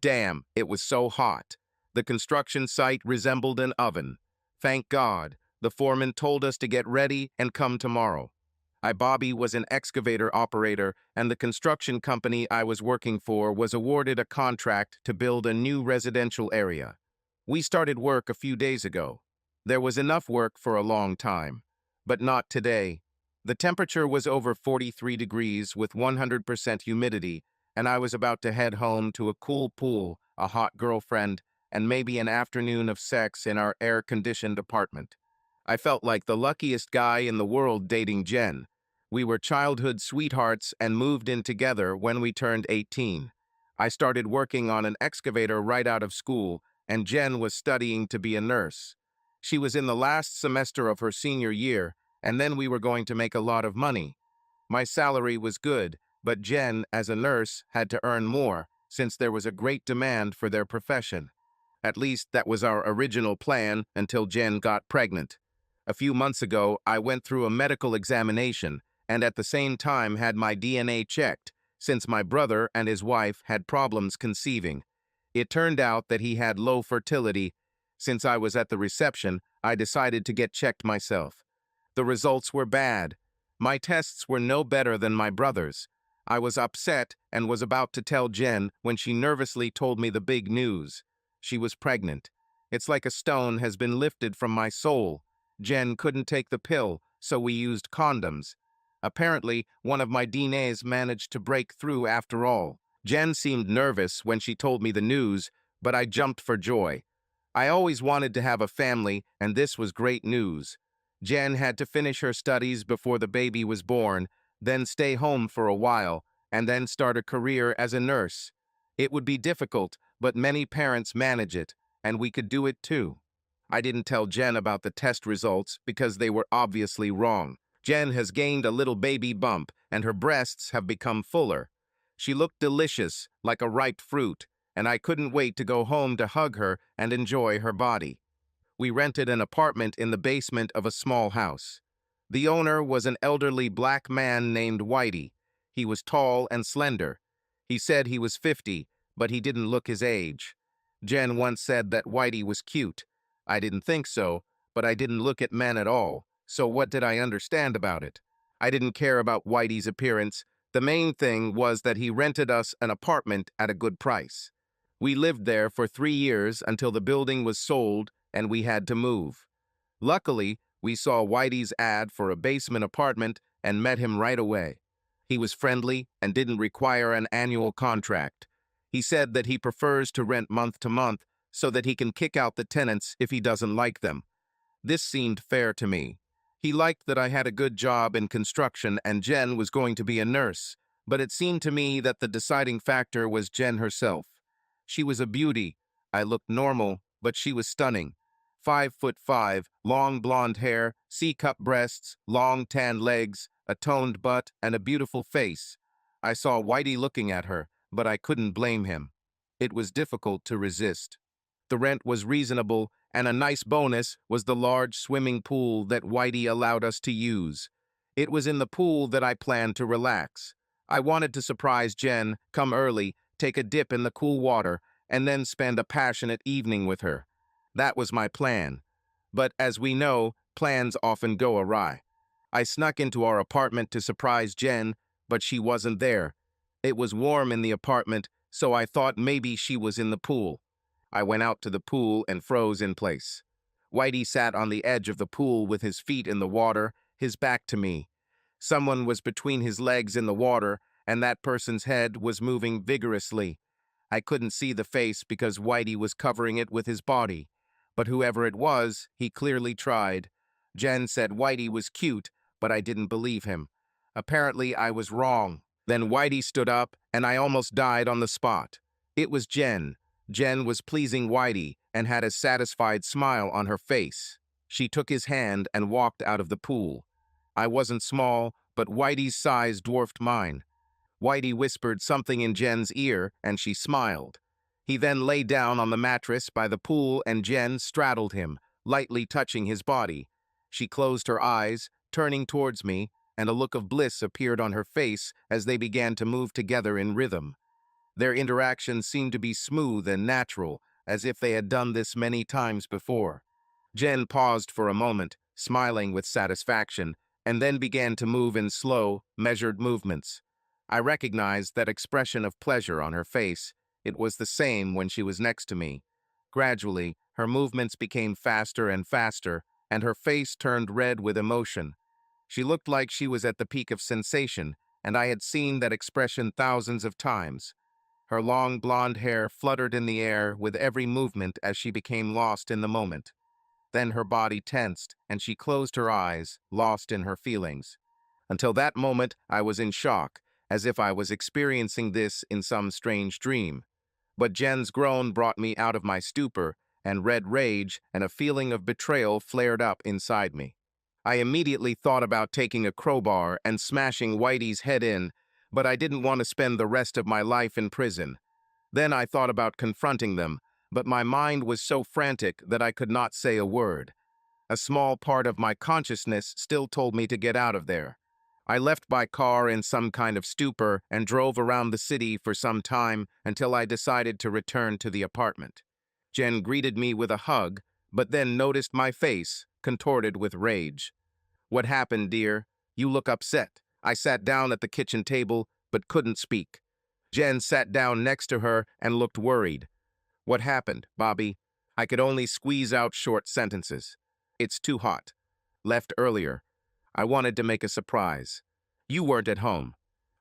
Damn, it was so hot. The construction site resembled an oven. Thank God, the foreman told us to get ready and come tomorrow. Bobby was an excavator operator, and the construction company I was working for was awarded a contract to build a new residential area. We started work a few days ago. There was enough work for a long time, but not today. The temperature was over 43 degrees with 100% humidity, and I was about to head home to a cool pool, a hot girlfriend, and maybe an afternoon of sex in our air-conditioned apartment. I felt like the luckiest guy in the world dating Jen. We were childhood sweethearts and moved in together when we turned 18. I started working on an excavator right out of school, and Jen was studying to be a nurse. She was in the last semester of her senior year, and then we were going to make a lot of money. My salary was good, but Jen, as a nurse, had to earn more, since there was a great demand for their profession. At least that was our original plan until Jen got pregnant. A few months ago, I went through a medical examination and at the same time had my DNA checked, since my brother and his wife had problems conceiving. It turned out that he had low fertility. Since I was at the reception, I decided to get checked myself. The results were bad. My tests were no better than my brother's. I was upset and was about to tell Jen when she nervously told me the big news. She was pregnant. It's like a stone has been lifted from my soul. Jen couldn't take the pill, so we used condoms. Apparently, one of my DNAs managed to break through after all. Jen seemed nervous when she told me the news, but I jumped for joy. I always wanted to have a family, and this was great news. Jen had to finish her studies before the baby was born, then stay home for a while, and then start a career as a nurse. It would be difficult, but many parents manage it, and we could do it too. I didn't tell Jen about the test results because they were obviously wrong. Jen has gained a little baby bump, and her breasts have become fuller. She looked delicious, like a ripe fruit, and I couldn't wait to go home to hug her and enjoy her body. We rented an apartment in the basement of a small house. The owner was an elderly black man named Whitey. He was tall and slender. He said he was 50, but he didn't look his age. Jen once said that Whitey was cute. I didn't think so, but I didn't look at men at all, so what did I understand about it? I didn't care about Whitey's appearance. The main thing was that he rented us an apartment at a good price. We lived there for 3 years until the building was sold and we had to move. Luckily, we saw Whitey's ad for a basement apartment and met him right away. He was friendly and didn't require an annual contract. He said that he prefers to rent month to month so that he can kick out the tenants if he doesn't like them. This seemed fair to me. He liked that I had a good job in construction and Jen was going to be a nurse, but it seemed to me that the deciding factor was Jen herself. She was a beauty. I looked normal, but she was stunning. 5'5", long blonde hair, C-cup breasts, long tan legs, a toned butt, and a beautiful face. I saw Whitey looking at her, but I couldn't blame him. It was difficult to resist. The rent was reasonable, and a nice bonus was the large swimming pool that Whitey allowed us to use. It was in the pool that I planned to relax. I wanted to surprise Jen, come early, take a dip in the cool water, and then spend a passionate evening with her. That was my plan. But as we know, plans often go awry. I snuck into our apartment to surprise Jen, but she wasn't there. It was warm in the apartment, so I thought maybe she was in the pool. I went out to the pool and froze in place. Whitey sat on the edge of the pool with his feet in the water, his back to me. Someone was between his legs in the water, and that person's head was moving vigorously. I couldn't see the face because Whitey was covering it with his body. But whoever it was, he clearly tried. Jen said Whitey was cute, but I didn't believe him. Apparently, I was wrong. Then Whitey stood up, and I almost died on the spot. It was Jen. Jen was pleasing Whitey and had a satisfied smile on her face. She took his hand and walked out of the pool. I wasn't small, but Whitey's size dwarfed mine. Whitey whispered something in Jen's ear, and she smiled. He then lay down on the mattress by the pool, and Jen straddled him, lightly touching his body. She closed her eyes, turning towards me, and a look of bliss appeared on her face as they began to move together in rhythm. Their interactions seemed to be smooth and natural, as if they had done this many times before. Jen paused for a moment, smiling with satisfaction, and then began to move in slow, measured movements. I recognized that expression of pleasure on her face. It was the same when she was next to me. Gradually, her movements became faster and faster, and her face turned red with emotion. She looked like she was at the peak of sensation, and I had seen that expression thousands of times. Her long blonde hair fluttered in the air with every movement as she became lost in the moment. Then her body tensed, and she closed her eyes, lost in her feelings. Until that moment, I was in shock, as if I was experiencing this in some strange dream. But Jen's groan brought me out of my stupor, and red rage and a feeling of betrayal flared up inside me. I immediately thought about taking a crowbar and smashing Whitey's head in, but I didn't want to spend the rest of my life in prison. Then I thought about confronting them, but my mind was so frantic that I could not say a word. A small part of my consciousness still told me to get out of there. I left by car in some kind of stupor and drove around the city for some time until I decided to return to the apartment. Jen greeted me with a hug, but then noticed my face, contorted with rage. "What happened, dear? You look upset." I sat down at the kitchen table, but couldn't speak. Jen sat down next to her and looked worried. "What happened, Bobby?" I could only squeeze out short sentences. "It's too hot. Left earlier. I wanted to make a surprise. You weren't at home.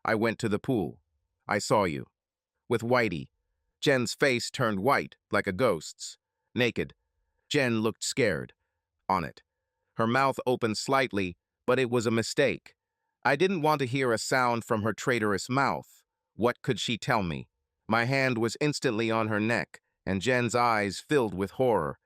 I went to the pool. I saw you. With Whitey." Jen's face turned white, like a ghost's. Naked. Jen looked scared. On it. Her mouth opened slightly, but it was a mistake. I didn't want to hear a sound from her traitorous mouth. What could she tell me? My hand was instantly on her neck, and Jen's eyes filled with horror.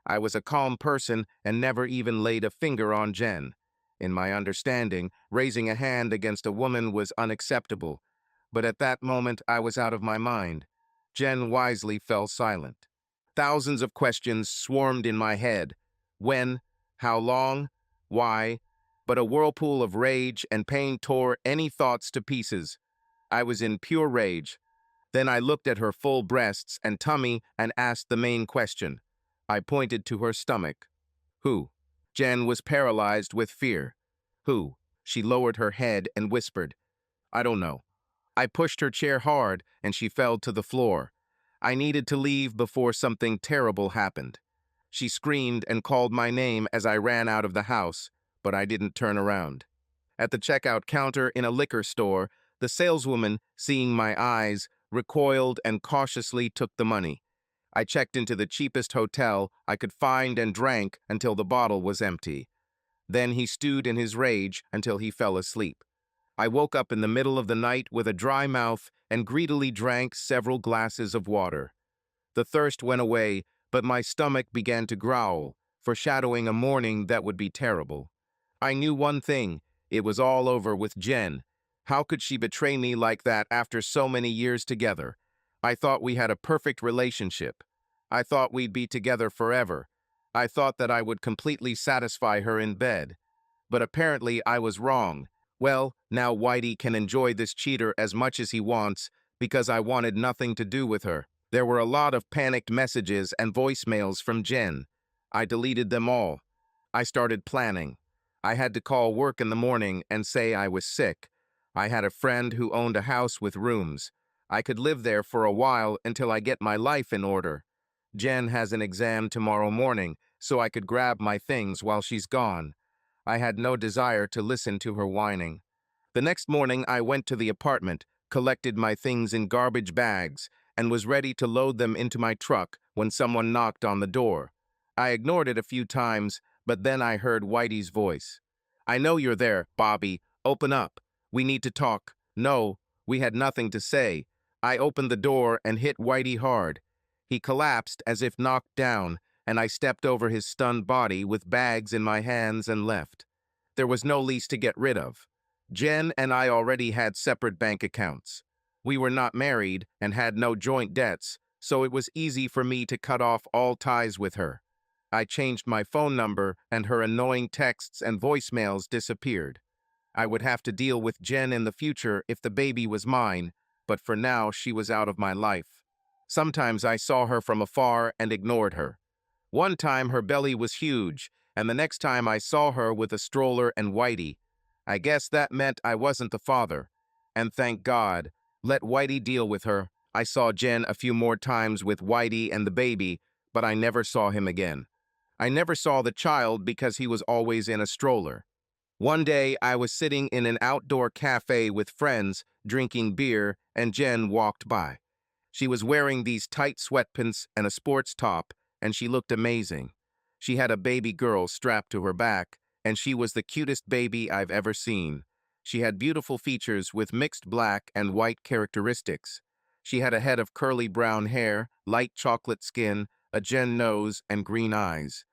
I was a calm person and never even laid a finger on Jen. In my understanding, raising a hand against a woman was unacceptable. But at that moment, I was out of my mind. Jen wisely fell silent. Thousands of questions swarmed in my head. When? How long? Why? But a whirlpool of rage and pain tore any thoughts to pieces. I was in pure rage. Then I looked at her full breasts and tummy and asked the main question. I pointed to her stomach. "Who?" Jen was paralyzed with fear. "Who?" She lowered her head and whispered. "I don't know." I pushed her chair hard, and she fell to the floor. I needed to leave before something terrible happened. She screamed and called my name as I ran out of the house, but I didn't turn around. At the checkout counter in a liquor store, the saleswoman, seeing my eyes, recoiled and cautiously took the money. I checked into the cheapest hotel I could find and drank until the bottle was empty. Then he stewed in his rage until he fell asleep. I woke up in the middle of the night with a dry mouth and greedily drank several glasses of water. The thirst went away, but my stomach began to growl, foreshadowing a morning that would be terrible. I knew one thing: it was all over with Jen. How could she betray me like that after so many years together? I thought we had a perfect relationship. I thought we'd be together forever. I thought that I would completely satisfy her in bed. But apparently I was wrong. Well, now Whitey can enjoy this cheater as much as he wants because I wanted nothing to do with her. There were a lot of panicked messages and voicemails from Jen. I deleted them all. I started planning. I had to call work in the morning and say I was sick. I had a friend who owned a house with rooms. I could live there for a while until I get my life in order. Jen has an exam tomorrow morning, so I could grab my things while she's gone. I had no desire to listen to her whining. The next morning, I went to the apartment, collected my things in garbage bags, and was ready to load them into my truck when someone knocked on the door. I ignored it a few times, but then I heard Whitey's voice. "I know you're there, Bobby. Open up. We need to talk." No, we had nothing to say. I opened the door and hit Whitey hard. He collapsed as if knocked down, and I stepped over his stunned body with bags in my hands and left. There was no lease to get rid of. Jen and I already had separate bank accounts. We were not married and had no joint debts, so it was easy for me to cut off all ties with her. I changed my phone number, and her annoying texts and voicemails disappeared. I would have to deal with Jen in the future if the baby was mine, but for now she was out of my life. Sometimes I saw her from afar and ignored her. One time her belly was huge, and the next time I saw her with a stroller and Whitey. I guess that meant I wasn't the father. And thank God, let Whitey deal with her. I saw Jen a few more times with Whitey and the baby, but I never saw him again. I never saw the child because he was always in a stroller. One day, I was sitting in an outdoor cafe with friends, drinking beer, and Jen walked by. She was wearing these tight sweatpants and a sports top, and she looked amazing. She had a baby girl strapped to her back, and she was the cutest baby I've ever seen. She had beautiful features with mixed black and white characteristics. She had a head of curly brown hair, light chocolate skin, a Jen nose, and green eyes.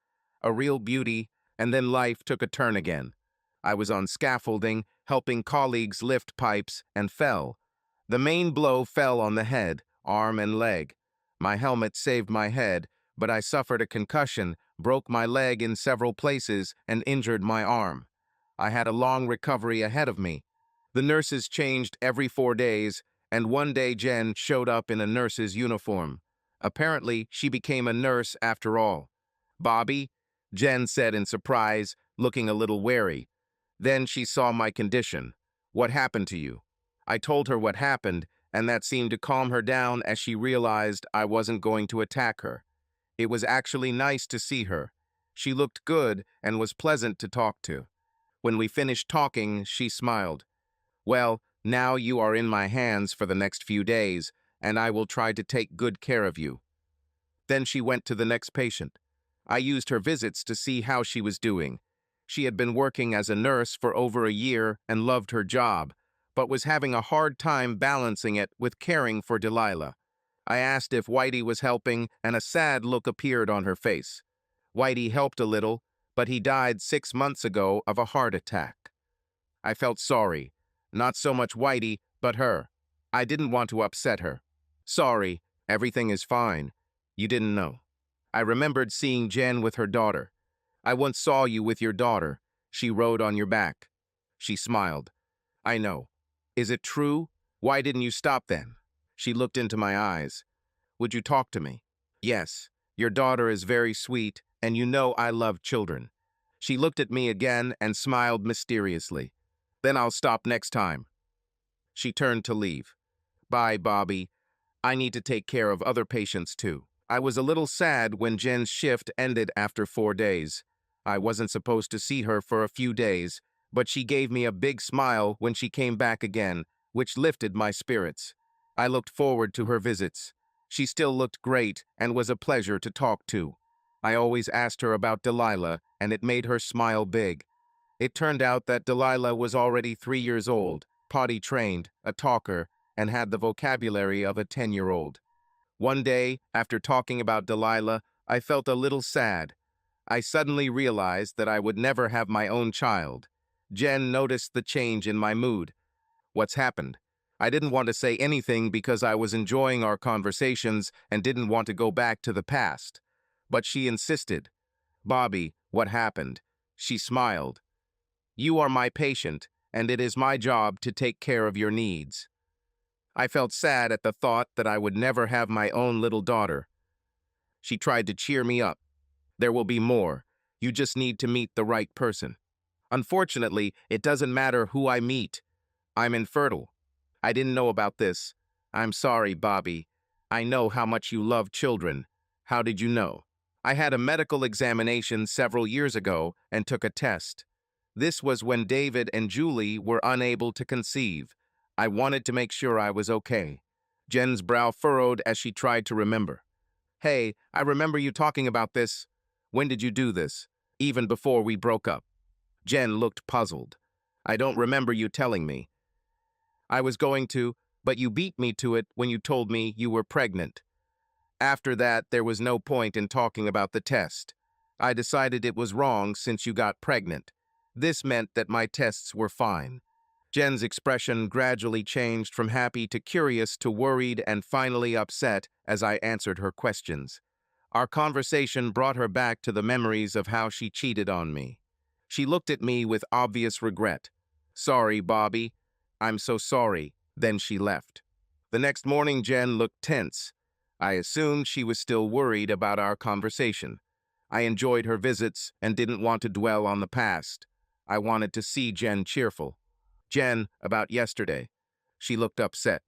A real beauty, and then life took a turn again. I was on scaffolding, helping colleagues lift pipes, and fell. The main blow fell on the head, arm, and leg. My helmet saved my head, but I suffered a concussion, broke my leg in several places, and injured my arm. I had a long recovery ahead of me. The nurses changed every 4 days, and one day Jen showed up in a nurse's uniform. Apparently, she became a nurse after all. "Bobby?" Jen said in surprise, looking a little wary. Then she saw my condition. "What happened to you?" I told her what happened, and that seemed to calm her down as she realized I wasn't going to attack her. It was actually nice to see her. She looked good and was pleasant to talk to. When we finished talking, she smiled. "Well, now you are in my hands for the next few days, and I will try to take good care of you." Then she went to the next patient. I used her visits to see how she was doing. She had been working as a nurse for over a year and loved her job, but was having a hard time balancing it with caring for Delilah. I asked if Whitey was helping, and a sad look appeared on her face. Whitey helped a little, but he died 6 months ago of a heart attack. I felt sorry. Not so much Whitey, but her. I didn't want to upset her. "Sorry, everything is fine. You didn't know." I remembered seeing Jen with her daughter. "I once saw you with your daughter. She rode on your back." She smiled. "I know. Is it true? Why didn't you stop then?" She looked into my eyes. "Would you talk to me?" "Yes. Your daughter is very sweet, and you know I love children." She looked at me again and smiled mysteriously. "Then I'll stop next time." She turned to leave. "Bye, Bobby. I need to take care of other patients too." I was a little sad when Jen's shift ended after 4 days. I wasn't supposed to see her for a few days, but she gave me a big smile when she came back again, which lifted my spirits. I looked forward to her visits. She still looked great and was a pleasure to talk to. I always asked her about Delilah, and it made her smile big. It turned out that Delilah was already 3 years old, potty-trained, a talker, and had the vocabulary of a 10-year-old. One day, after talking about Delilah, I felt a little sad. I suddenly realized that I would never have my own child. Jen noticed the change in my mood. "What's happened?" I didn't want to say anything because I was enjoying our conversations and didn't want to go back to the past. But she insisted. "Bobby, what happened?" She smiled. "You are my patient, and it is my job to take care of your needs." I felt sad at the thought that I would never have my own little daughter. She tried to cheer me up. "There will be more. You just need to meet the right person." Unfortunately, it doesn't matter who I meet. I'm infertile. I didn't know about this. "I'm sorry, Bobby. I know how much you love children." "How did you know?" "I had a medical examination several years ago and took a test. This was when David and Julie were unable to conceive. I wanted to make sure I was okay." Jen's brow furrowed as she tried to remember. "Hey, I remember you talking about this. When did you do this?" "Even before we broke up." Jen looked puzzled. "I don't remember you telling me." "I was going to, but you beat me to it when you told me you were pregnant. After that, there was no point in talking about the test. I decided it was wrong since you got pregnant. This meant that my tests were fine." Jen's expression gradually changed from happy to curious to worried and finally upset as I answered her questions. Our conversation brought her back to the memories of how she cheated on me. She looked at me with obvious regret. "Sorry, Bobby. I'm so sorry." Then she left. The next morning, Jen looked tense. I assumed she was still worried about our conversation. I enjoyed her visits and didn't want to dwell on the past. I wanted to see Jen cheerful. Jen, about yesterday. She looked upset.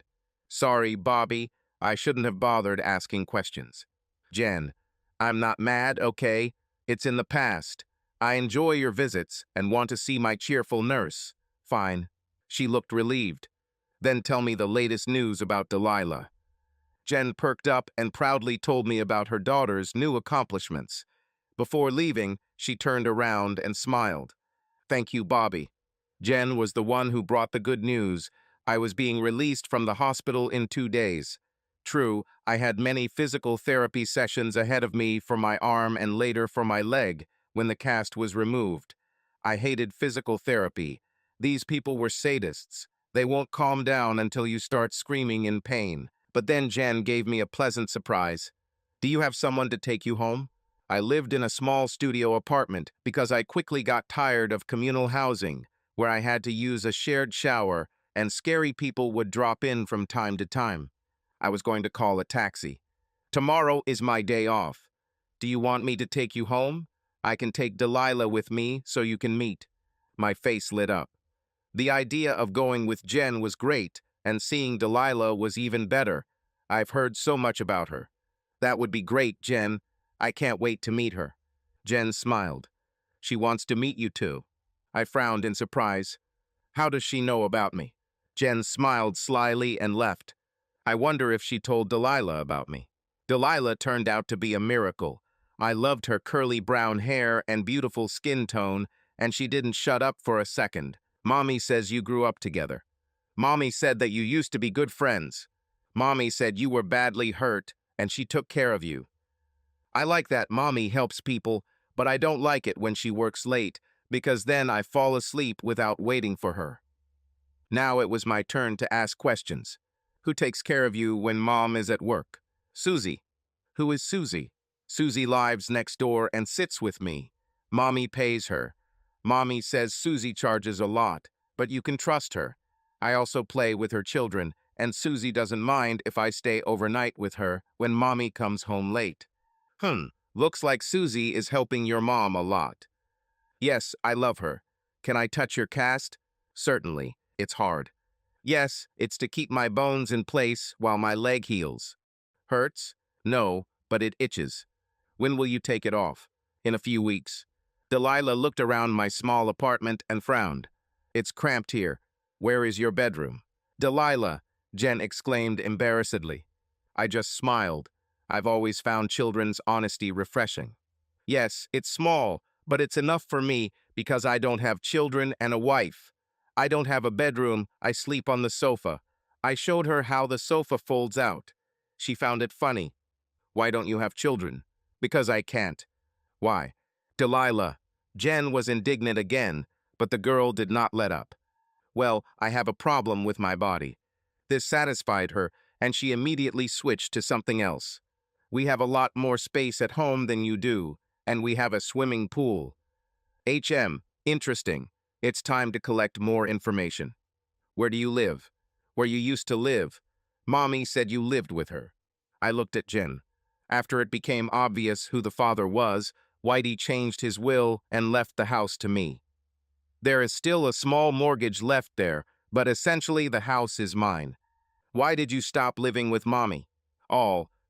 Sorry, Bobby. I shouldn't have bothered asking questions. Jen, I'm not mad, okay? It's in the past. I enjoy your visits and want to see my cheerful nurse. Fine. She looked relieved. Then tell me the latest news about Delilah. Jen perked up and proudly told me about her daughter's new accomplishments. Before leaving, she turned around and smiled. Thank you, Bobby. Jen was the one who brought the good news. I was being released from the hospital in 2 days. True, I had many physical therapy sessions ahead of me for my arm and later for my leg when the cast was removed. I hated physical therapy. These people were sadists. They won't calm down until you start screaming in pain. But then Jen gave me a pleasant surprise. Do you have someone to take you home? I lived in a small studio apartment because I quickly got tired of communal housing, where I had to use a shared shower and scary people would drop in from time to time. I was going to call a taxi. Tomorrow is my day off. Do you want me to take you home? I can take Delilah with me so you can meet. My face lit up. The idea of going with Jen was great, and seeing Delilah was even better. I've heard so much about her. That would be great, Jen. I can't wait to meet her. Jen smiled. She wants to meet you too. I frowned in surprise. How does she know about me? Jen smiled slyly and left. I wonder if she told Delilah about me. Delilah turned out to be a miracle. I loved her curly brown hair and beautiful skin tone, and she didn't shut up for a second. Mommy says you grew up together. Mommy said that you used to be good friends. Mommy said you were badly hurt, and she took care of you. I like that Mommy helps people, but I don't like it when she works late, because then I fall asleep without waiting for her. Now it was my turn to ask questions. Who takes care of you when Mom is at work? Susie. Who is Susie? Susie lives next door and sits with me. Mommy pays her. Mommy says Susie charges a lot, but you can trust her. I also play with her children, and Susie doesn't mind if I stay overnight with her when Mommy comes home late. Looks like Susie is helping your mom a lot. Yes, I love her. Can I touch your cast? Certainly. It's hard. Yes, it's to keep my bones in place while my leg heals. Hurts? No, but it itches. When will you take it off? In a few weeks. Delilah looked around my small apartment and frowned. It's cramped here. Where is your bedroom? Delilah, Jen exclaimed embarrassedly. I just smiled. I've always found children's honesty refreshing. Yes, it's small, but it's enough for me because I don't have children and a wife. I don't have a bedroom, I sleep on the sofa. I showed her how the sofa folds out. She found it funny. Why don't you have children? Because I can't. Why? Delilah. Jen was indignant again, but the girl did not let up. Well, I have a problem with my body. This satisfied her, and she immediately switched to something else. We have a lot more space at home than you do, and we have a swimming pool. Interesting. It's time to collect more information. Where do you live? Where you used to live. Mommy said you lived with her. I looked at Jen. After it became obvious who the father was, Whitey changed his will and left the house to me. There is still a small mortgage left there, but essentially the house is mine. Why did you stop living with Mommy?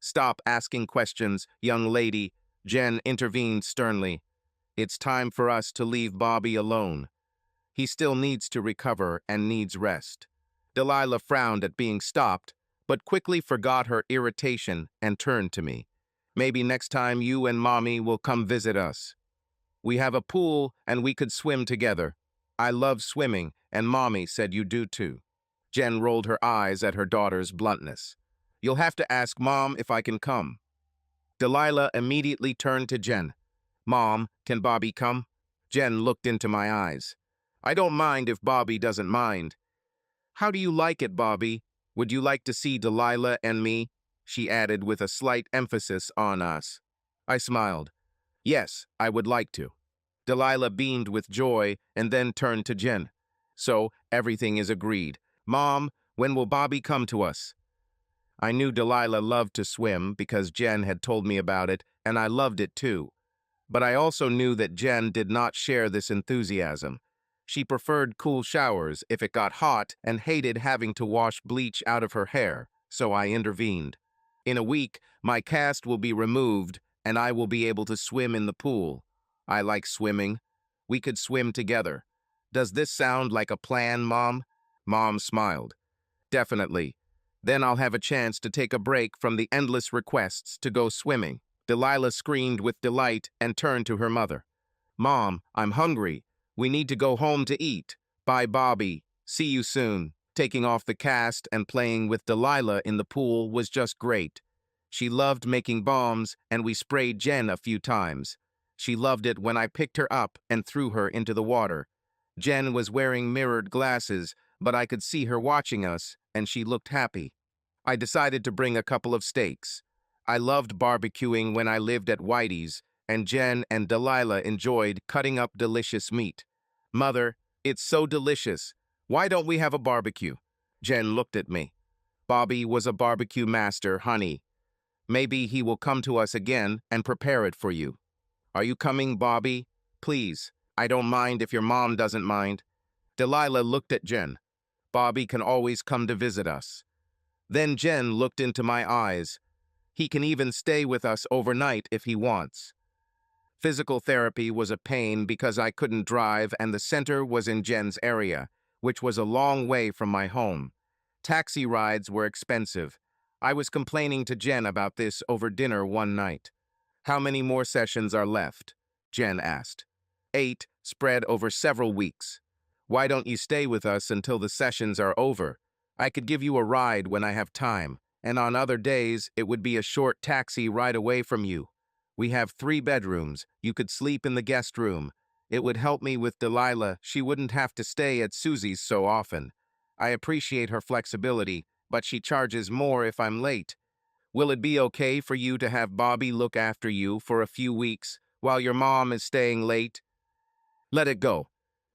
Stop asking questions, young lady, Jen intervened sternly. It's time for us to leave Bobby alone. He still needs to recover and needs rest. Delilah frowned at being stopped, but quickly forgot her irritation and turned to me. Maybe next time you and Mommy will come visit us. We have a pool and we could swim together. I love swimming, and Mommy said you do too. Jen rolled her eyes at her daughter's bluntness. You'll have to ask Mom if I can come. Delilah immediately turned to Jen. Mom, can Bobby come? Jen looked into my eyes. I don't mind if Bobby doesn't mind. How do you like it, Bobby? Would you like to see Delilah and me? She added with a slight emphasis on us. I smiled. Yes, I would like to. Delilah beamed with joy and then turned to Jen. So, everything is agreed. Mom, when will Bobby come to us? I knew Delilah loved to swim because Jen had told me about it, and I loved it too. But I also knew that Jen did not share this enthusiasm. She preferred cool showers if it got hot and hated having to wash bleach out of her hair, so I intervened. In a week, my cast will be removed and I will be able to swim in the pool. I like swimming. We could swim together. Does this sound like a plan, Mom? Mom smiled. Definitely. Then I'll have a chance to take a break from the endless requests to go swimming. Delilah screamed with delight and turned to her mother. Mom, I'm hungry. We need to go home to eat. Bye, Bobby. See you soon. Taking off the cast and playing with Delilah in the pool was just great. She loved making bombs, and we sprayed Jen a few times. She loved it when I picked her up and threw her into the water. Jen was wearing mirrored glasses, but I could see her watching us, and she looked happy. I decided to bring a couple of steaks. I loved barbecuing when I lived at Whitey's, and Jen and Delilah enjoyed cutting up delicious meat. Mother, it's so delicious. Why don't we have a barbecue? Jen looked at me. Bobby was a barbecue master, honey. Maybe he will come to us again and prepare it for you. Are you coming, Bobby? Please. I don't mind if your mom doesn't mind. Delilah looked at Jen. Bobby can always come to visit us. Then Jen looked into my eyes. He can even stay with us overnight if he wants. Physical therapy was a pain because I couldn't drive and the center was in Jen's area, which was a long way from my home. Taxi rides were expensive. I was complaining to Jen about this over dinner one night. How many more sessions are left? Jen asked. 8, spread over several weeks. Why don't you stay with us until the sessions are over? I could give you a ride when I have time, and on other days it would be a short taxi ride away from you. We have 3 bedrooms. You could sleep in the guest room. It would help me with Delilah. She wouldn't have to stay at Susie's so often. I appreciate her flexibility, but she charges more if I'm late. Will it be okay for you to have Bobby look after you for a few weeks while your mom is staying late? Let it go.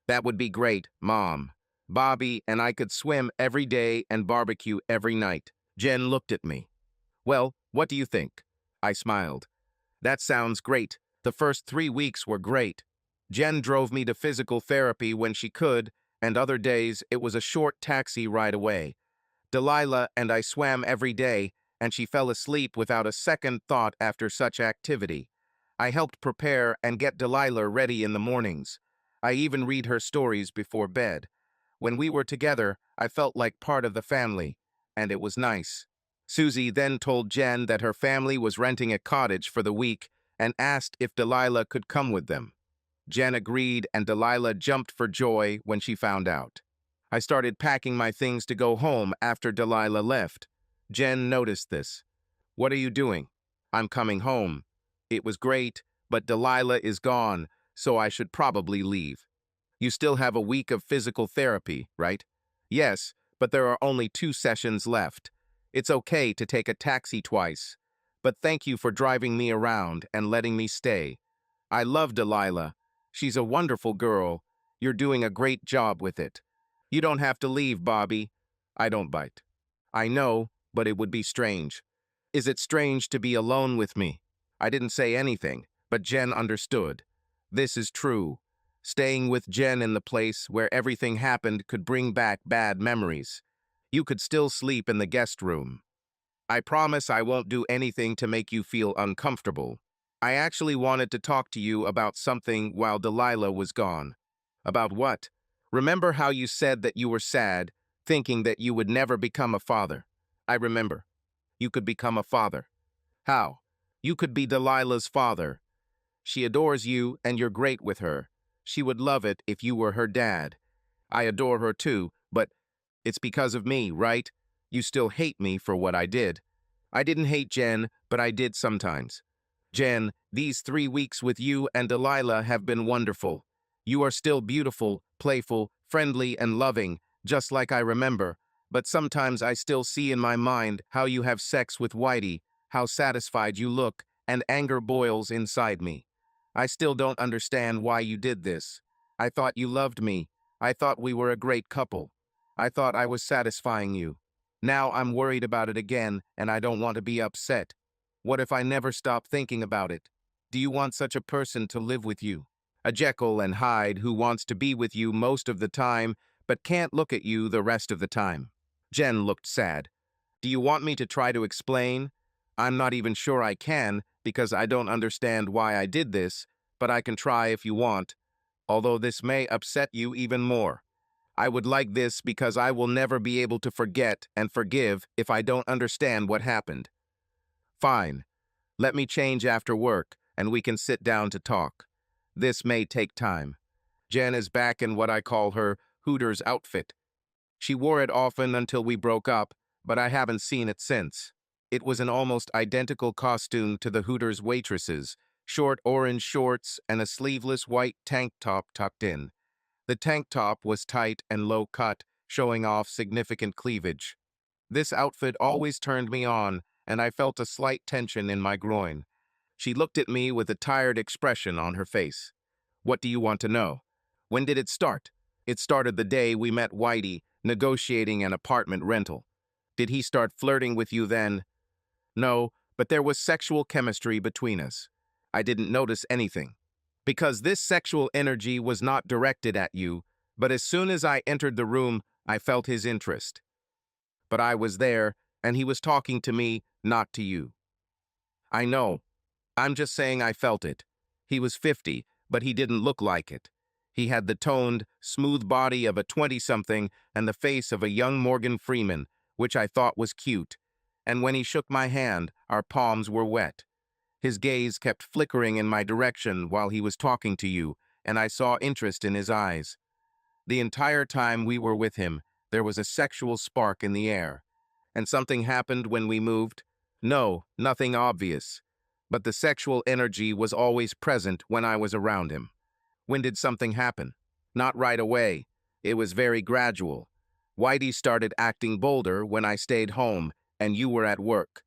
That would be great, Mom. Bobby and I could swim every day and barbecue every night. Jen looked at me. Well, what do you think? I smiled. That sounds great. The first 3 weeks were great. Jen drove me to physical therapy when she could, and other days it was a short taxi ride away. Delilah and I swam every day, and she fell asleep without a second thought after such activity. I helped prepare and get Delilah ready in the mornings. I even read her stories before bed. When we were together, I felt like part of the family, and it was nice. Susie then told Jen that her family was renting a cottage for the week and asked if Delilah could come with them. Jen agreed, and Delilah jumped for joy when she found out. I started packing my things to go home after Delilah left. Jen noticed this. What are you doing? I'm coming home. It was great, but Delilah is gone, so I should probably leave. You still have a week of physical therapy, right? Yes, but there are only 2 sessions left. It's okay to take a taxi twice, but thank you for driving me around and letting me stay. I love Delilah. She's a wonderful girl. You're doing a great job with it. You don't have to leave, Bobby. I don't bite. I know, but it would be strange. Is it strange to be alone with me? I didn't say anything, but Jen understood. This is true. Staying with Jen in the place where everything happened could bring back bad memories. You could still sleep in the guest room. I promise I won't do anything to make you feel uncomfortable. I actually wanted to talk to you about something while Delilah was gone. About what? Remember how you said that you were sad, thinking that you would never become a father? I remember. You could become a father. How? You could be Delilah's father. She adores you and you're great with her. She would love it if you were her dad. I adore her too, but it's because of me, right? You still hate me for what I did. I didn't hate Jen, but I did sometimes. Jen, these 3 weeks with you and Delilah have been wonderful. You are still beautiful, playful, friendly, and loving, just like I remember. But sometimes I still see in my mind how you have sex with Whitey, how satisfied you look, and anger boils inside me. I still don't understand why you did this. I thought you loved me. I thought we were a great couple. I thought I was satisfying you. Now I'm worried about it again, and I don't want to be upset. What if I never stop thinking about it? Do you want such a person to live with you? A Jekyll and Hyde who wants to be with you most of the time, but can't look at you the rest of the time. Jen looked sad. Do you want me to try to explain? I'm not even sure I can, because I don't understand why I did this, but I can try if you want, although this may upset you even more. I would like this because I will never be able to forget and forgive if I don't understand what happened. Fine. Let me change after work, and we can sit down to talk. This may take time. Jen is back in what I call her Hooters outfit. She wore it often until we broke up, but I haven't seen it since. It was an almost identical costume to the Hooters waitresses, short orange shorts and a sleeveless white tank top tucked in. The tank top was tight and low cut, showing off significant cleavage. This outfit always turned me on, and I felt a slight tension in my groin. She looked at me with a tired expression on her face. What do you want to know? When did it start? It started the day we met Whitey, negotiating an apartment rental. Did he start flirting with you then? No, but there was sexual chemistry between us. I didn't notice anything. Because this sexual energy was not directed at you, but as soon as I entered the room, I felt his interest. But I was there, and he was talking to me, not to you. I know. I'm just saying I felt it. He was 50, but he didn't look like it. He had the toned, smooth body of a 20-something and the face of a young Morgan Freeman, which I thought was cute. And when he shook my hand, our palms were wet. His gaze kept flickering in my direction while he was talking to you, and I saw interest in his eyes. The entire time we were with him, there was a sexual spark in the air. And something happened when we moved? No, nothing obvious. But the sexual energy was always present when I was around him. When did something happen? Not right away. It was very gradual. Whitey started acting bolder when I stayed home, and you were at work.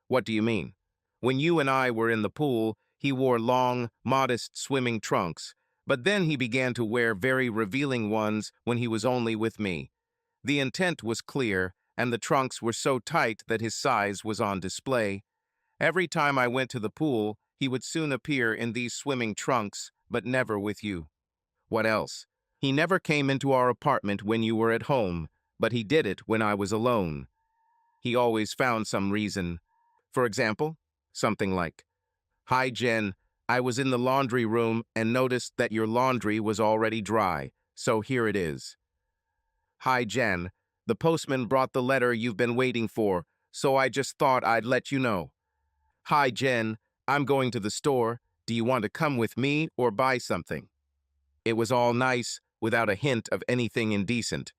What do you mean? When you and I were in the pool, he wore long, modest swimming trunks, but then he began to wear very revealing ones when he was only with me. The intent was clear, and the trunks were so tight that his size was on display. Every time I went to the pool, he would soon appear in these swimming trunks, but never with you. What else? He never came into our apartment when you were at home, but he did it when I was alone. He always found some reason. For example, something like, "Hi, Jen. I was in the laundry room and noticed that your laundry was already dry, so here it is. Hi, Jen. The postman brought the letter you've been waiting for, so I just thought I'd let you know. Hi, Jen. I'm going to the store. Do you want to come with me or buy something?" It was all nice, without a hint of anything indecent.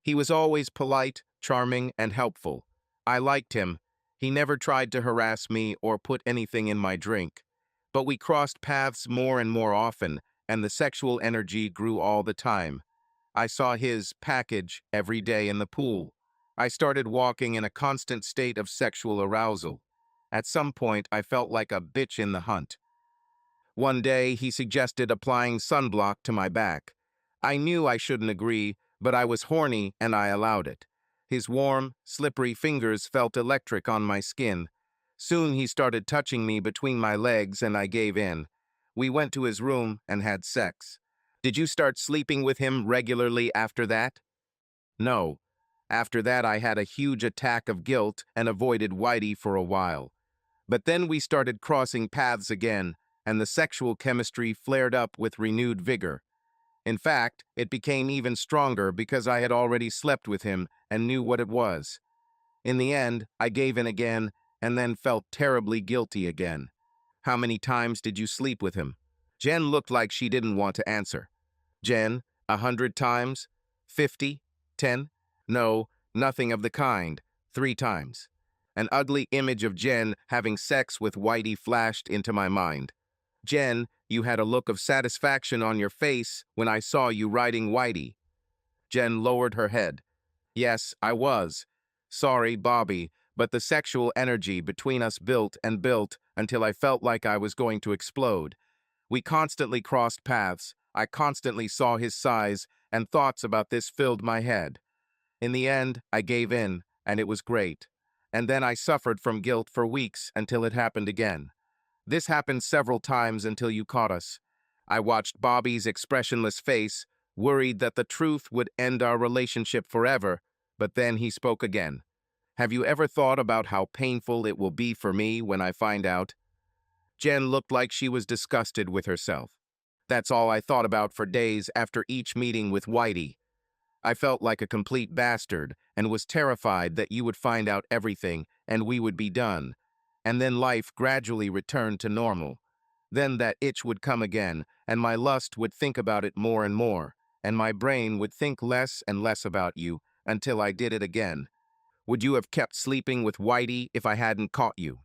He was always polite, charming, and helpful. I liked him. He never tried to harass me or put anything in my drink. But we crossed paths more and more often, and the sexual energy grew all the time. I saw his package every day in the pool. I started walking in a constant state of sexual arousal. At some point, I felt like a bitch in the hunt. One day, he suggested applying sunblock to my back. I knew I shouldn't agree, but I was horny and I allowed it. His warm, slippery fingers felt electric on my skin. Soon he started touching me between my legs and I gave in. We went to his room and had sex. Did you start sleeping with him regularly after that? No. After that, I had a huge attack of guilt and avoided Whitey for a while. But then we started crossing paths again, and the sexual chemistry flared up with renewed vigor. In fact, it became even stronger because I had already slept with him and knew what it was. In the end, I gave in again and then felt terribly guilty again. How many times did you sleep with him? Jen looked like she didn't want to answer. Jen, 100 times? 50? 10? No, nothing of the kind. 3 times. An ugly image of Jen having sex with Whitey flashed into my mind. Jen, you had a look of satisfaction on your face when I saw you riding Whitey. Jen lowered her head. Yes, I was. Sorry, Bobby, but the sexual energy between us built and built until I felt like I was going to explode. We constantly crossed paths. I constantly saw his size, and thoughts about this filled my head. In the end, I gave in. and it was great. And then I suffered from guilt for weeks until it happened again. This happened several times until you caught us. I watched Bobby's expressionless face, worried that the truth would end our relationship forever, but then he spoke again. Have you ever thought about how painful it will be for me when I find out? Jen looked like she was disgusted with herself. That's all I thought about for days after each meeting with Whitey. I felt like a complete bastard and was terrified that you would find out everything and we would be done. And then life gradually returned to normal. Then that itch would come again, and my lust would think about it more and more, and my brain would think less and less about you until I did it again. Would you have kept sleeping with Whitey if I hadn't caught you?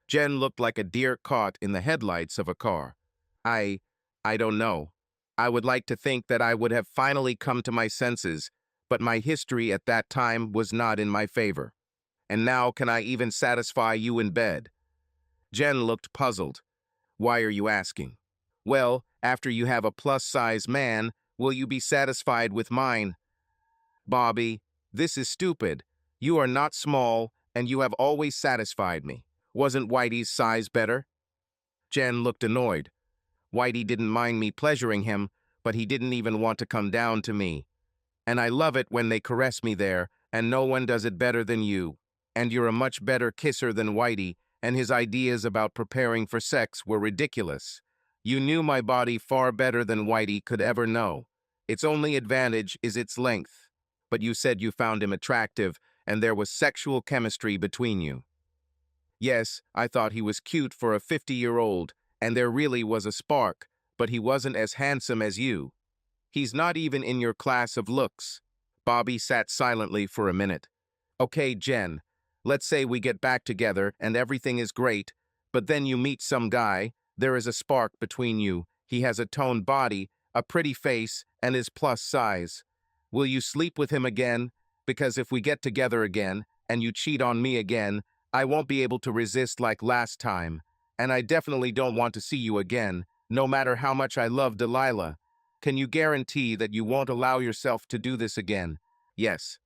Jen looked like a deer caught in the headlights of a car. I I don't know. I would like to think that I would have finally come to my senses, but my history at that time was not in my favor. And now can I even satisfy you in bed? Jen looked puzzled. Why are you asking? Well, after you have a plus-size man, will you be satisfied with mine? Bobby, this is stupid. You are not small, and you have always satisfied me. Wasn't Whitey's size better? Jen looked annoyed. Whitey didn't mind me pleasuring him, but he didn't even want to come down to me. And I love it when they caress me there, and no one does it better than you. And you're a much better kisser than Whitey, and his ideas about preparing for sex were ridiculous. You knew my body far better than Whitey could ever know. Its only advantage is its length. But you said you found him attractive, and there was sexual chemistry between you. Yes, I thought he was cute for a 50-year-old, and there really was a spark, but he wasn't as handsome as you. He's not even in your class of looks. Bobby sat silently for a minute. Okay, Jen, let's say we get back together and everything is great, but then you meet some guy, there is a spark between you, he has a toned body, a pretty face, and is plus size. Will you sleep with him again? Because if we get together again, and you cheat on me again, I won't be able to resist like last time. And I definitely don't want to see you again, no matter how much I love Delilah. Can you guarantee that you won't allow yourself to do this again? Yes.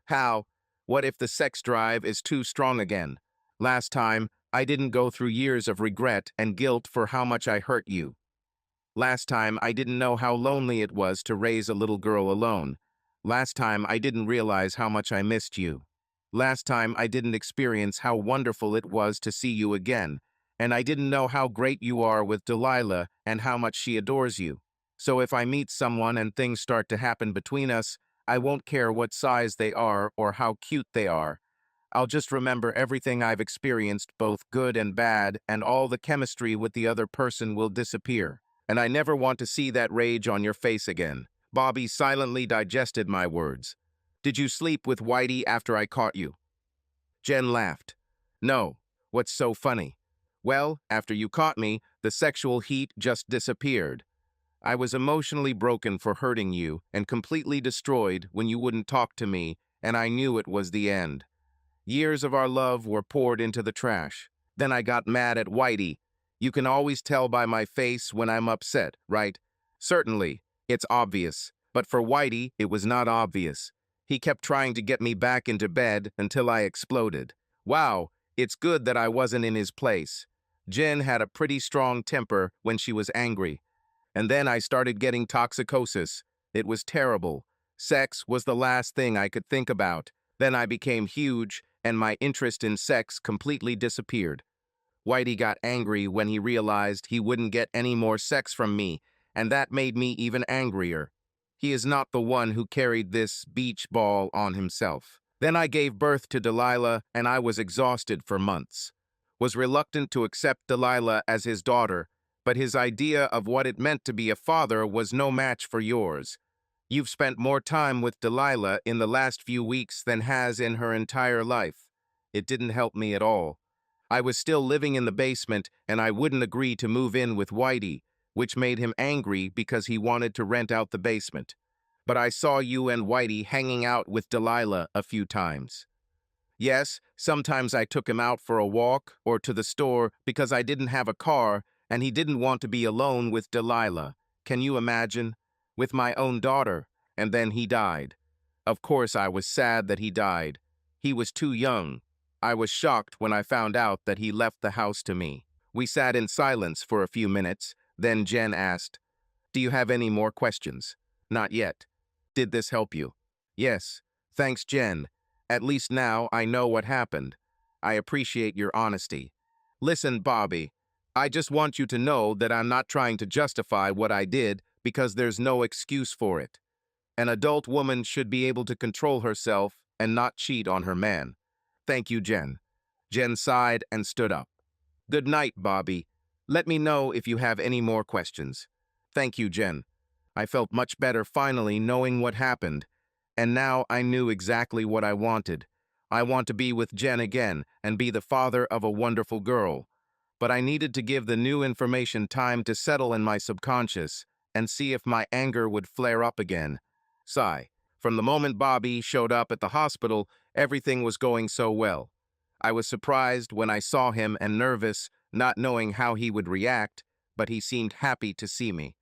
How? What if the sex drive is too strong again? Last time, I didn't go through years of regret and guilt for how much I hurt you. Last time, I didn't know how lonely it was to raise a little girl alone. Last time, I didn't realize how much I missed you. Last time, I didn't experience how wonderful it was to see you again, and I didn't know how great you are with Delilah and how much she adores you. So if I meet someone and things start to happen between us, I won't care what size they are or how cute they are. I'll just remember everything I've experienced, both good and bad, and all the chemistry with the other person will disappear. And I never want to see that rage on your face again. Bobby silently digested my words. Did you sleep with Whitey after I caught you? Jen laughed. No. What's so funny? Well, after you caught me, the sexual heat just disappeared. I was emotionally broken for hurting you and completely destroyed when you wouldn't talk to me, and I knew it was the end. Years of our love were poured into the trash. Then I got mad at Whitey. You can always tell by my face when I'm upset, right? Certainly, it's obvious. But for Whitey, it was not obvious. He kept trying to get me back into bed until I exploded. Wow, it's good that I wasn't in his place. Jen had a pretty strong temper when she was angry. And then I started getting toxicosis. It was terrible. Sex was the last thing I could think about. Then I became huge, and my interest in sex completely disappeared. Whitey got angry when he realized he wouldn't get any more sex from me, and that made me even angrier. He is not the one who carried this beach ball on himself. Then I gave birth to Delilah, and I was exhausted for months. Was reluctant to accept Delilah as his daughter, but his idea of what it meant to be a father was no match for yours. You've spent more time with Delilah in the last few weeks than has in her entire life. It didn't help me at all. I was still living in the basement, and I wouldn't agree to move in with Whitey, which made him angry because he wanted to rent out the basement. But I saw you and Whitey hanging out with Delilah a few times. Yes, sometimes I took him out for a walk or to the store because I didn't have a car and he didn't want to be alone with Delilah. Can you imagine? With my own daughter, and then he died. Of course I was sad that he died. He was too young. I was shocked when I found out that he left the house to me. We sat in silence for a few minutes, then Jen asked, "Do you have any more questions?" "Not yet." "Did this help you?" "Yes. Thanks, Jen. At least now I know what happened. I appreciate your honesty." "Listen, Bobby, I just want you to know that I'm not trying to justify what I did because there's no excuse for it. An adult woman should be able to control herself and not cheat on her man." "Thank you, Jen." Jen sighed and stood up. "Good night, Bobby. Let me know if you have any more questions." "Thank you, Jen." I felt much better finally knowing what happened, and now I knew exactly what I wanted. I want to be with Jen again and be the father of a wonderful girl. But I needed to give the new information time to settle in my subconscious and see if my anger would flare up again. Sigh. From the moment Bobby showed up at the hospital, everything was going so well. I was surprised when I saw him and nervous, not knowing how he would react, but he seemed happy to see me.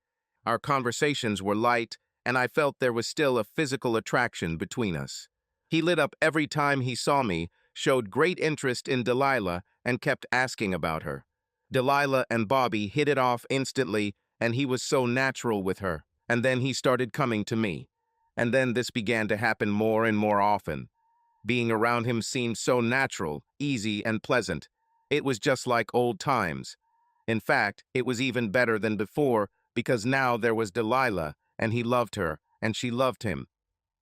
Our conversations were light, and I felt there was still a physical attraction between us. He lit up every time he saw me, showed great interest in Delilah, and kept asking about her. Delilah and Bobby hit it off instantly, and he was so natural with her. And then he started coming to me. And then this began to happen more and more often. Being around him seemed so natural, easy, and pleasant. It was just like old times. In fact, it was even better than before because now there was Delilah, and he loved her, and she loved him.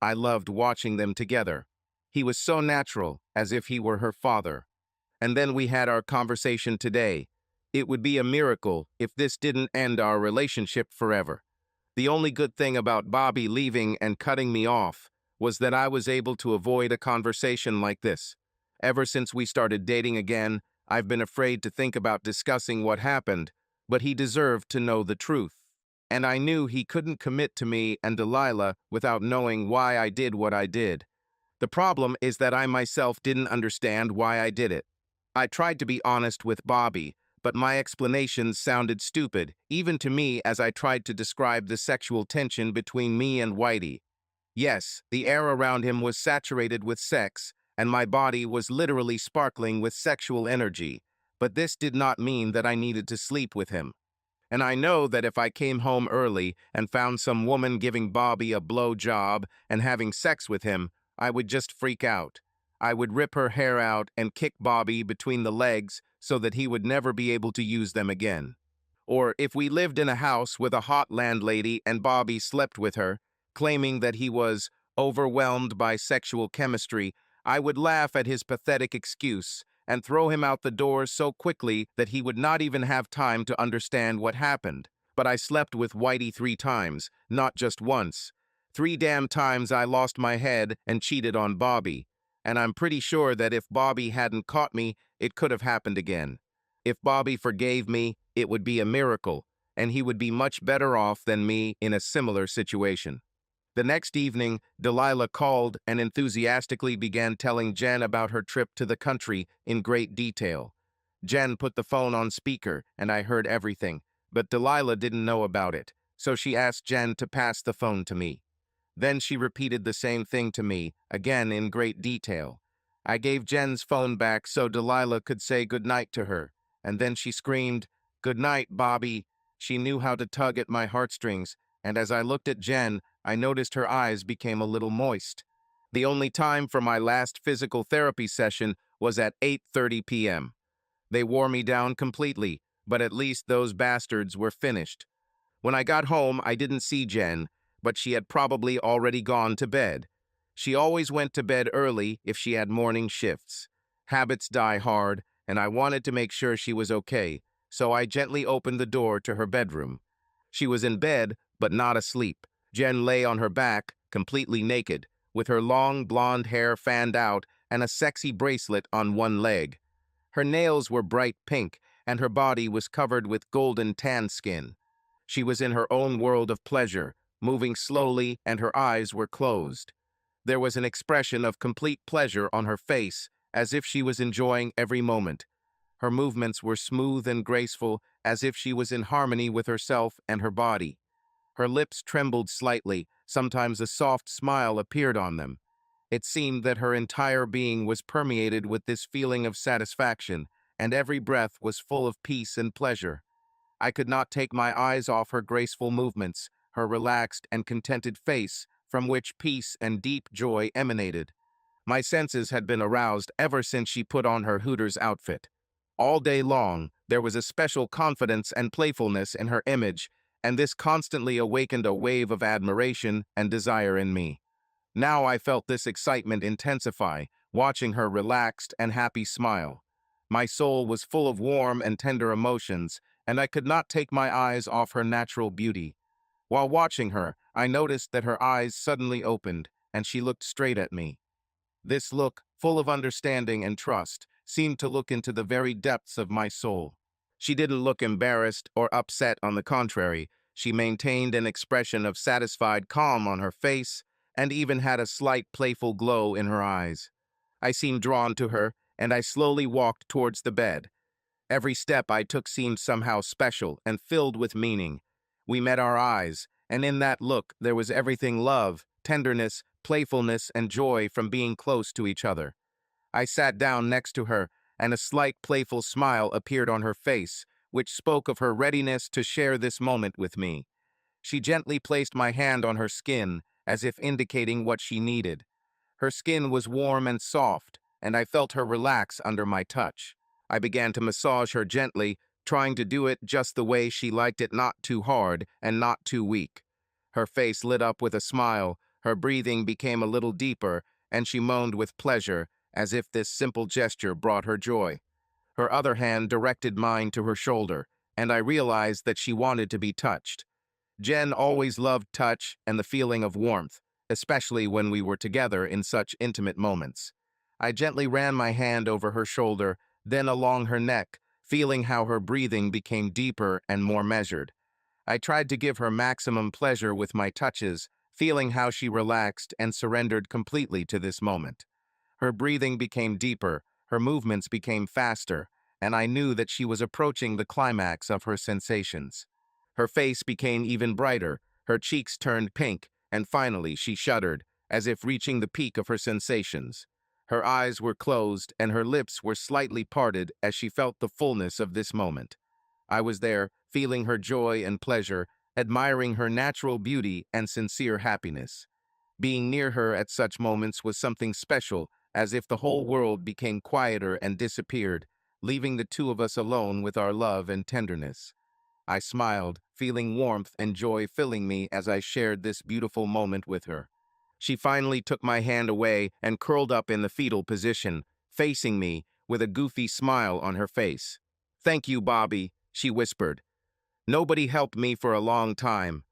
I loved watching them together. He was so natural, as if he were her father. And then we had our conversation today. It would be a miracle if this didn't end our relationship forever. The only good thing about Bobby leaving and cutting me off was that I was able to avoid a conversation like this. Ever since we started dating again, I've been afraid to think about discussing what happened, but he deserved to know the truth. And I knew he couldn't commit to me and Delilah without knowing why I did what I did. The problem is that I myself didn't understand why I did it. I tried to be honest with Bobby, but my explanations sounded stupid, even to me as I tried to describe the sexual tension between me and Whitey. Yes, the air around him was saturated with sex, and my body was literally sparkling with sexual energy, but this did not mean that I needed to sleep with him. And I know that if I came home early and found some woman giving Bobby a blow job and having sex with him, I would just freak out. I would rip her hair out and kick Bobby between the legs so that he would never be able to use them again. Or if we lived in a house with a hot landlady and Bobby slept with her, claiming that he was overwhelmed by sexual chemistry, I would laugh at his pathetic excuse and throw him out the door so quickly that he would not even have time to understand what happened. But I slept with Whitey 3 times, not just once. 3 damn times I lost my head and cheated on Bobby. And I'm pretty sure that if Bobby hadn't caught me, it could have happened again. If Bobby forgave me, it would be a miracle, and he would be much better off than me in a similar situation. The next evening, Delilah called and enthusiastically began telling Jen about her trip to the country in great detail. Jen put the phone on speaker, and I heard everything, but Delilah didn't know about it, so she asked Jen to pass the phone to me. Then she repeated the same thing to me, again in great detail. I gave Jen's phone back so Delilah could say goodnight to her, and then she screamed, "Good night, Bobby." She knew how to tug at my heartstrings, and as I looked at Jen, I noticed her eyes became a little moist. The only time for my last physical therapy session was at 8:30 p.m. They wore me down completely, but at least those bastards were finished. When I got home, I didn't see Jen, but she had probably already gone to bed. She always went to bed early if she had morning shifts. Habits die hard, and I wanted to make sure she was okay, so I gently opened the door to her bedroom. She was in bed, but not asleep. Jen lay on her back, completely naked, with her long blonde hair fanned out and a sexy bracelet on one leg. Her nails were bright pink, and her body was covered with golden tan skin. She was in her own world of pleasure, moving slowly, and her eyes were closed. There was an expression of complete pleasure on her face, as if she was enjoying every moment. Her movements were smooth and graceful, as if she was in harmony with herself and her body. Her lips trembled slightly, sometimes a soft smile appeared on them. It seemed that her entire being was permeated with this feeling of satisfaction, and every breath was full of peace and pleasure. I could not take my eyes off her graceful movements, her relaxed and contented face, from which peace and deep joy emanated. My senses had been aroused ever since she put on her Hooters outfit. All day long, there was a special confidence and playfulness in her image, and this constantly awakened a wave of admiration and desire in me. Now I felt this excitement intensify, watching her relaxed and happy smile. My soul was full of warm and tender emotions, and I could not take my eyes off her natural beauty. While watching her, I noticed that her eyes suddenly opened, and she looked straight at me. This look, full of understanding and trust, seemed to look into the very depths of my soul. She didn't look embarrassed or upset. On the contrary, she maintained an expression of satisfied calm on her face and even had a slight playful glow in her eyes. I seemed drawn to her, and I slowly walked towards the bed. Every step I took seemed somehow special and filled with meaning. We met our eyes, and in that look there was everything: love, tenderness, playfulness, and joy from being close to each other. I sat down next to her, and a slight playful smile appeared on her face, which spoke of her readiness to share this moment with me. She gently placed my hand on her skin, as if indicating what she needed. Her skin was warm and soft, and I felt her relax under my touch. I began to massage her gently, trying to do it just the way she liked it, not too hard and not too weak. Her face lit up with a smile, her breathing became a little deeper, and she moaned with pleasure, as if this simple gesture brought her joy. Her other hand directed mine to her shoulder, and I realized that she wanted to be touched. Jen always loved touch and the feeling of warmth, especially when we were together in such intimate moments. I gently ran my hand over her shoulder, then along her neck, feeling how her breathing became deeper and more measured. I tried to give her maximum pleasure with my touches, feeling how she relaxed and surrendered completely to this moment. Her breathing became deeper, her movements became faster, and I knew that she was approaching the climax of her sensations. Her face became even brighter, her cheeks turned pink, and finally she shuddered, as if reaching the peak of her sensations. Her eyes were closed and her lips were slightly parted as she felt the fullness of this moment. I was there, feeling her joy and pleasure, admiring her natural beauty and sincere happiness. Being near her at such moments was something special, as if the whole world became quieter and disappeared, leaving the two of us alone with our love and tenderness. I smiled, feeling warmth and joy filling me as I shared this beautiful moment with her. She finally took my hand away and curled up in the fetal position, facing me with a goofy smile on her face. "Thank you, Bobby," she whispered. "Nobody helped me for a long time.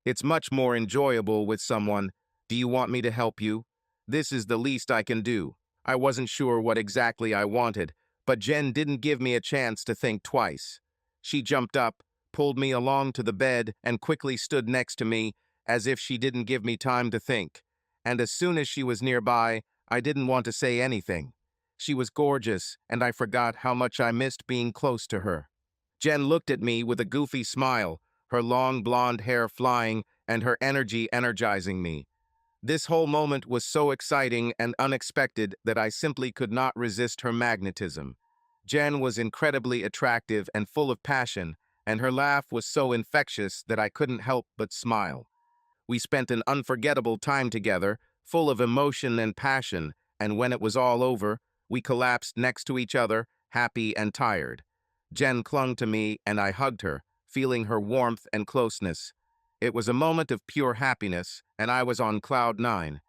It's much more enjoyable with someone. Do you want me to help you? This is the least I can do." I wasn't sure what exactly I wanted, but Jen didn't give me a chance to think twice. She jumped up, pulled me along to the bed, and quickly stood next to me, as if she didn't give me time to think. And as soon as she was nearby, I didn't want to say anything. She was gorgeous, and I forgot how much I missed being close to her. Jen looked at me with a goofy smile, her long blonde hair flying and her energy energizing me. This whole moment was so exciting and unexpected that I simply could not resist her magnetism. Jen was incredibly attractive and full of passion, and her laugh was so infectious that I couldn't help but smile. We spent an unforgettable time together, full of emotion and passion, and when it was all over, we collapsed next to each other, happy and tired. Jen clung to me and I hugged her, feeling her warmth and closeness. It was a moment of pure happiness, and I was on cloud nine.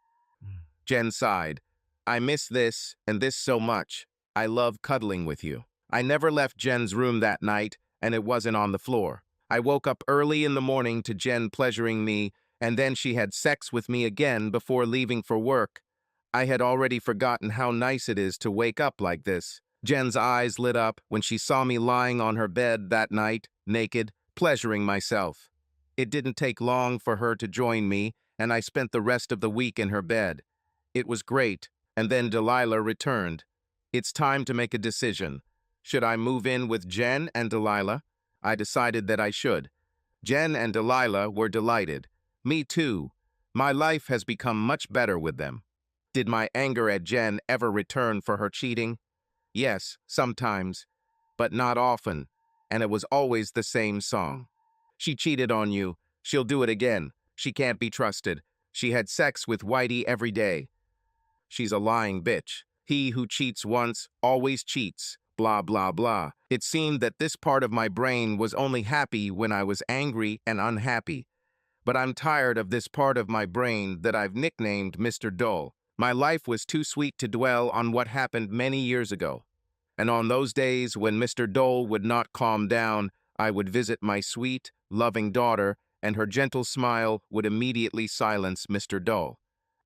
Jen sighed. "I miss this and this so much. I love cuddling with you." I never left Jen's room that night, and it wasn't on the floor. I woke up early in the morning to Jen pleasuring me, and then she had sex with me again before leaving for work. I had already forgotten how nice it is to wake up like this. Jen's eyes lit up when she saw me lying on her bed that night, naked, pleasuring myself. It didn't take long for her to join me, and I spent the rest of the week in her bed. It was great, and then Delilah returned. It's time to make a decision. Should I move in with Jen and Delilah? I decided that I should. Jen and Delilah were delighted. Me too. My life has become much better with them. Did my anger at Jen ever return for her cheating? Yes, sometimes, but not often, and it was always the same song. She cheated on you. She'll do it again. She can't be trusted. She had sex with Whitey every day. She's a lying bitch. He who cheats once always cheats. Blah, blah, blah. It seemed that this part of my brain was only happy when I was angry and unhappy. But I'm tired of this part of my brain that I've nicknamed Mr. Dull. My life was too sweet to dwell on what happened many years ago. And on those days when Mr. Dole would not calm down, I would visit my sweet, loving daughter, and her gentle smile would immediately silence Mr. Dole.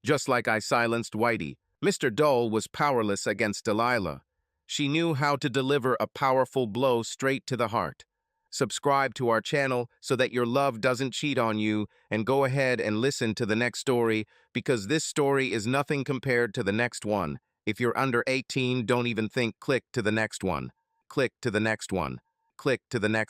Just like I silenced Whitey, Mr. Dole was powerless against Delilah. She knew how to deliver a powerful blow straight to the heart. Subscribe to our channel so that your love doesn't cheat on you, and go ahead and listen to the next story, because this story is nothing compared to the next one. If you're under 18, don't even think. Click to the next one. Click to the next one. Click to the next